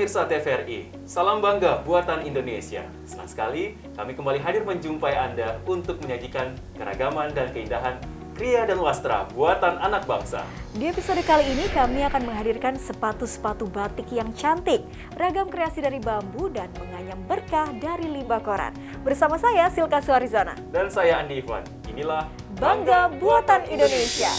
pemirsa TVRI, salam bangga buatan Indonesia. Senang sekali kami kembali hadir menjumpai Anda untuk menyajikan keragaman dan keindahan kriya dan wastra buatan anak bangsa. Di episode kali ini kami akan menghadirkan sepatu-sepatu batik yang cantik, ragam kreasi dari bambu dan menganyam berkah dari limbah koran. Bersama saya Silka Suarizona. Dan saya Andi Ikhwan. Inilah Bangga Buatan Indonesia.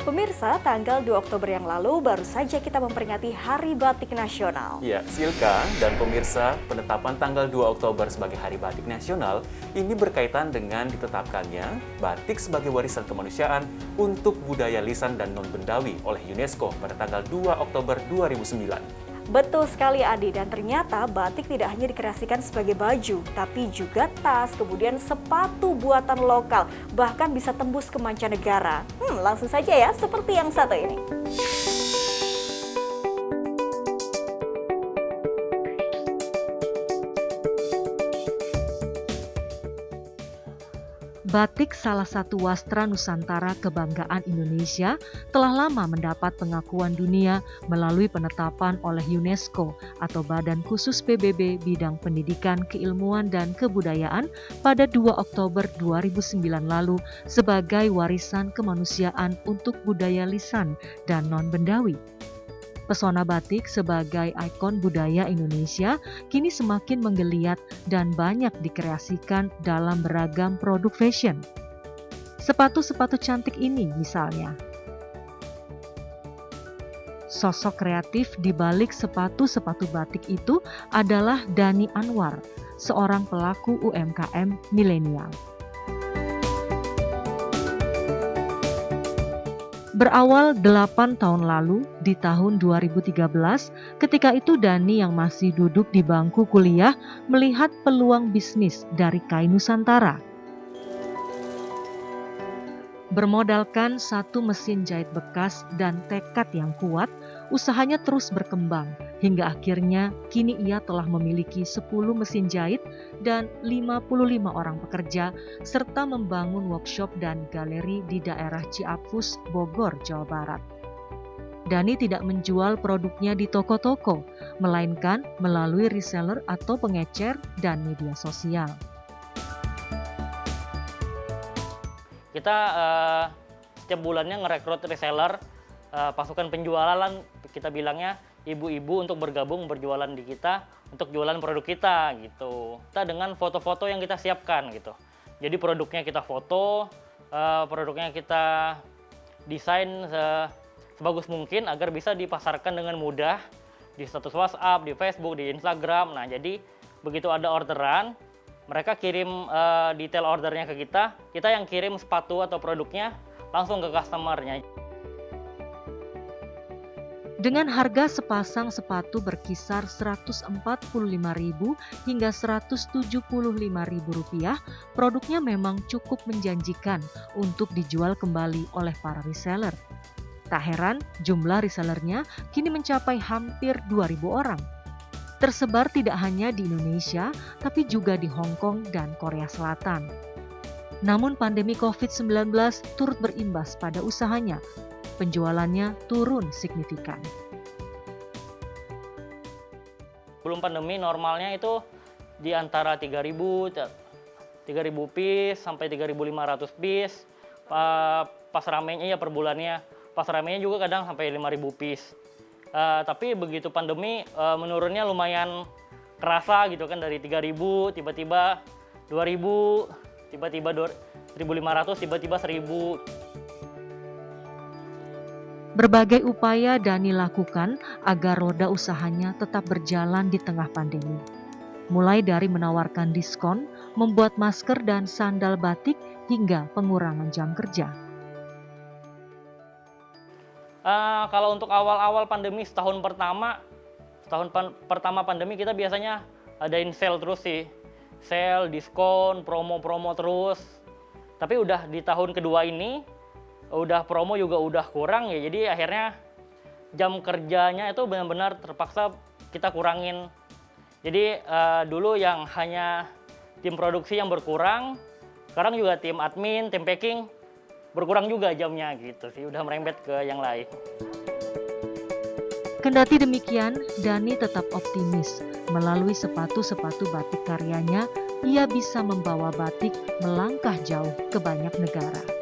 Pemirsa, tanggal 2 Oktober yang lalu baru saja kita memperingati Hari Batik Nasional. Ya, Silka dan pemirsa, penetapan tanggal 2 Oktober sebagai Hari Batik Nasional ini berkaitan dengan ditetapkannya batik sebagai warisan kemanusiaan untuk budaya lisan dan non-bendawi oleh UNESCO pada tanggal 2 Oktober 2009. Betul sekali Adi, dan ternyata batik tidak hanya dikreasikan sebagai baju, tapi juga tas, kemudian sepatu buatan lokal, bahkan bisa tembus ke mancanegara. Langsung saja ya, seperti yang satu ini. Batik, salah satu wastra Nusantara kebanggaan Indonesia, telah lama mendapat pengakuan dunia melalui penetapan oleh UNESCO atau Badan Khusus PBB Bidang Pendidikan, Keilmuan, dan Kebudayaan pada 2 Oktober 2009 lalu sebagai warisan kemanusiaan untuk budaya lisan dan non-bendawi. Pesona batik sebagai ikon budaya Indonesia kini semakin menggeliat dan banyak dikreasikan dalam beragam produk fashion. Sepatu-sepatu cantik ini misalnya. Sosok kreatif di balik sepatu-sepatu batik itu adalah Dani Anwar, seorang pelaku UMKM milenial. Berawal 8 tahun lalu, di tahun 2013, ketika itu Dani yang masih duduk di bangku kuliah melihat peluang bisnis dari kain Nusantara. Bermodalkan satu mesin jahit bekas dan tekad yang kuat, usahanya terus berkembang hingga akhirnya kini ia telah memiliki 10 mesin jahit dan 55 orang pekerja serta membangun workshop dan galeri di daerah Ciapus, Bogor, Jawa Barat. Dani tidak menjual produknya di toko-toko, melainkan melalui reseller atau pengecer dan media sosial. Kita setiap bulannya ngerekrut reseller, pasukan penjualan kita bilangnya, ibu-ibu untuk bergabung berjualan di kita untuk jualan produk kita gitu. Kita dengan foto-foto yang kita siapkan gitu. Jadi produknya kita foto, produknya kita desain sebagus mungkin agar bisa dipasarkan dengan mudah di status WhatsApp, di Facebook, di Instagram. Nah, jadi begitu ada orderan, mereka kirim detail ordernya ke kita yang kirim sepatu atau produknya langsung ke customernya. Dengan harga sepasang sepatu berkisar Rp145.000 hingga Rp175.000, produknya memang cukup menjanjikan untuk dijual kembali oleh para reseller. Tak heran, jumlah resellernya kini mencapai hampir 2.000 orang. Tersebar tidak hanya di Indonesia, tapi juga di Hong Kong dan Korea Selatan. Namun pandemi COVID-19 turut berimbas pada usahanya. Penjualannya turun signifikan. Belum pandemi normalnya itu di antara 3.000 piece sampai 3.500 piece. Pas ramenya ya per bulannya. Pas ramenya juga kadang sampai 5.000 piece. Tapi begitu pandemi menurunnya lumayan kerasa gitu kan, dari 3.000 tiba-tiba 2.000, tiba-tiba 1.500, tiba-tiba 1.000. Berbagai upaya Dani lakukan agar roda usahanya tetap berjalan di tengah pandemi. Mulai dari menawarkan diskon, membuat masker dan sandal batik, hingga pengurangan jam kerja. Kalau untuk awal-awal pandemi, setahun pertama pandemi kita biasanya adain sale terus sih. Sale, diskon, promo-promo terus. Tapi udah di tahun kedua ini, udah promo juga udah kurang ya, jadi akhirnya jam kerjanya itu benar-benar terpaksa kita kurangin. Jadi dulu yang hanya tim produksi yang berkurang, sekarang juga tim admin, tim packing berkurang juga jamnya gitu sih, udah merembet ke yang lain. Kendati demikian, Dani tetap optimis. Melalui sepatu-sepatu batik karyanya, ia bisa membawa batik melangkah jauh ke banyak negara.